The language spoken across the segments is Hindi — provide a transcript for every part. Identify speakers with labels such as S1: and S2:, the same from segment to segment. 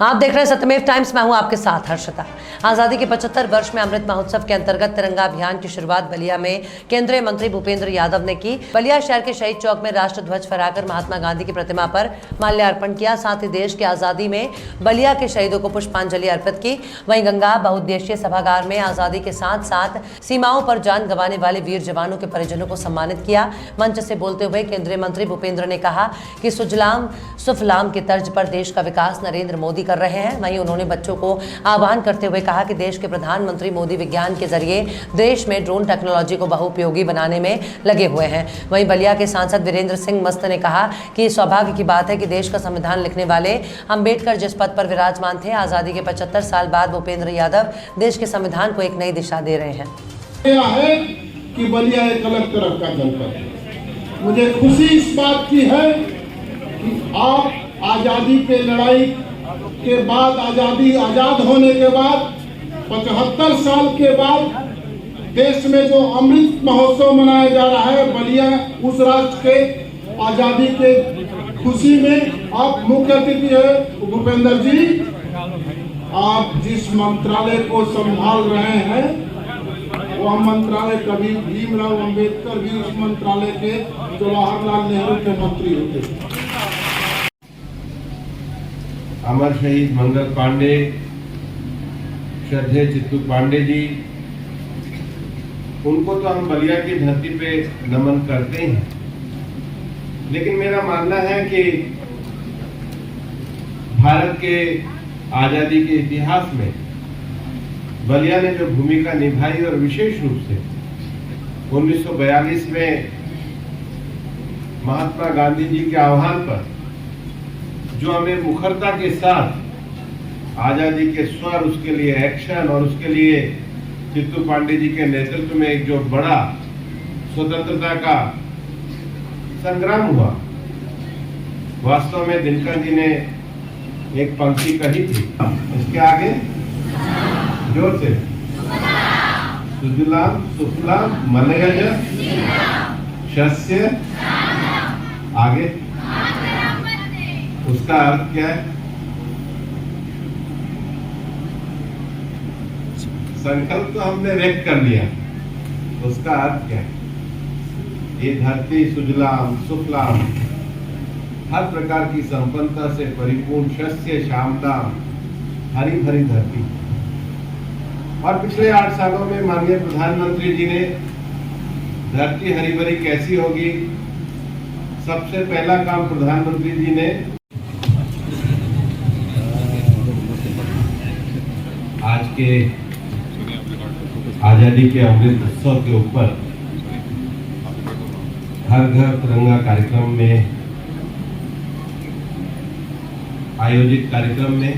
S1: आप देख रहे हैं सत्यमेव टाइम्स। मैं हूं आपके साथ हर्षिता। आज़ादी के 75 वर्ष में अमृत महोत्सव के अंतर्गत तिरंगा अभियान की शुरुआत बलिया में केंद्रीय मंत्री भूपेंद्र यादव ने की। बलिया शहर के शहीद चौक में राष्ट्र ध्वज फहराकर महात्मा गांधी की प्रतिमा पर माल्यार्पण किया। साथ ही देश की आज़ादी में बलिया के शहीदों को पुष्पांजलि अर्पित की। वहीं गंगा बहुउद्देशीय सभागार में आज़ादी के साथ साथ सीमाओं पर जान गंवाने वाले वीर जवानों के परिजनों को सम्मानित किया। मंच से बोलते हुए केंद्रीय मंत्री भूपेंद्र ने कहा कि सुजलाम सुफलाम की तर्ज पर देश का विकास नरेंद्र मोदी कर रहे हैं। वहीं उन्होंने बच्चों को आह्वान करते हुए कहा कि देश के प्रधानमंत्री मोदी विज्ञान के जरिए देश में ड्रोन टेक्नोलॉजी को बहुउपयोगी बनाने में लगे हुए हैं। वहीं बलिया के सांसद वीरेंद्र सिंह मस्त ने कहा कि सौभाग्य की बात है कि देश का संविधान लिखने वाले अंबेडकर जिस पद पर विराजमान थे, आज़ादी के 75 साल बाद भूपेंद्र यादव देश के संविधान को एक नई दिशा दे रहे हैं।
S2: है कि बलिया एक अलग तरह का जनपद है। मुझे खुशी इस बात की है कि आप आज़ादी के लड़ाई के बाद, आज़ाद होने के बाद 75 साल के बाद देश में जो अमृत महोत्सव मनाया जा रहा है, बलिया उस राष्ट्र के आज़ादी के खुशी में आप मुख्य अतिथि है। भूपेंद्र जी, आप जिस मंत्रालय को संभाल रहे हैं वह मंत्रालय कभी भीमराव अंबेडकर भी उस मंत्रालय के जवाहरलाल नेहरू के मंत्री होते।
S3: अमर शहीद मंगल पांडे, श्रद्धेय चित्तू पांडे जी, उनको तो हम बलिया की धरती पे नमन करते हैं, लेकिन मेरा मानना है कि भारत के आजादी के इतिहास में बलिया ने जो भूमिका निभाई और विशेष रूप से 1942 में महात्मा गांधी जी के आह्वान पर जो हमें मुखरता के साथ आजादी के स्वर, उसके लिए एक्शन और उसके लिए चित्तू पांडे जी के नेतृत्व में एक जो बड़ा स्वतंत्रता का संग्राम हुआ, वास्तव में दिनकर जी ने एक पंक्ति कही थी, इसके आगे जोर से, सुजलाम सुफलाम मलयज शस्य, आगे उसका अर्थ क्या है? संकल्प तो हमने व्यक्त कर लिया, उसका अर्थ क्या है? ये धरती सुजलाम सुफलाम, हर प्रकार की संपन्नता से परिपूर्ण, शस्य श्यामलाम, हरी भरी धरती। और पिछले 8 सालों में माननीय प्रधानमंत्री जी ने धरती हरी भरी कैसी होगी, सबसे पहला काम प्रधानमंत्री जी ने आज के आजादी के अमृत उत्सव के ऊपर हर घर तिरंगा कार्यक्रम में आयोजित कार्यक्रम में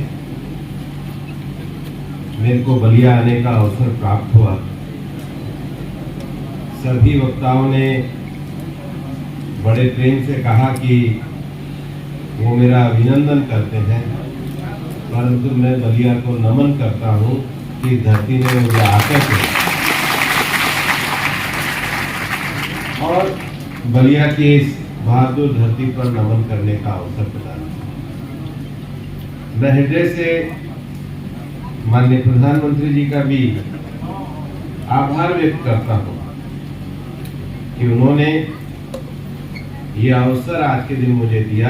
S3: मेरे को बलिया आने का अवसर प्राप्त हुआ। सभी वक्ताओं ने बड़े प्रेम से कहा कि वो मेरा अभिनंदन करते हैं, परंतु मैं बलिया को नमन करता हूं कि धरती ने मुझे आकर के और बलिया की इस बहादुर धरती पर नमन करने का अवसर प्रदान किया। मैं हृदय से माननीय प्रधानमंत्री जी का भी आभार व्यक्त करता हूं कि उन्होंने ये अवसर आज के दिन मुझे दिया।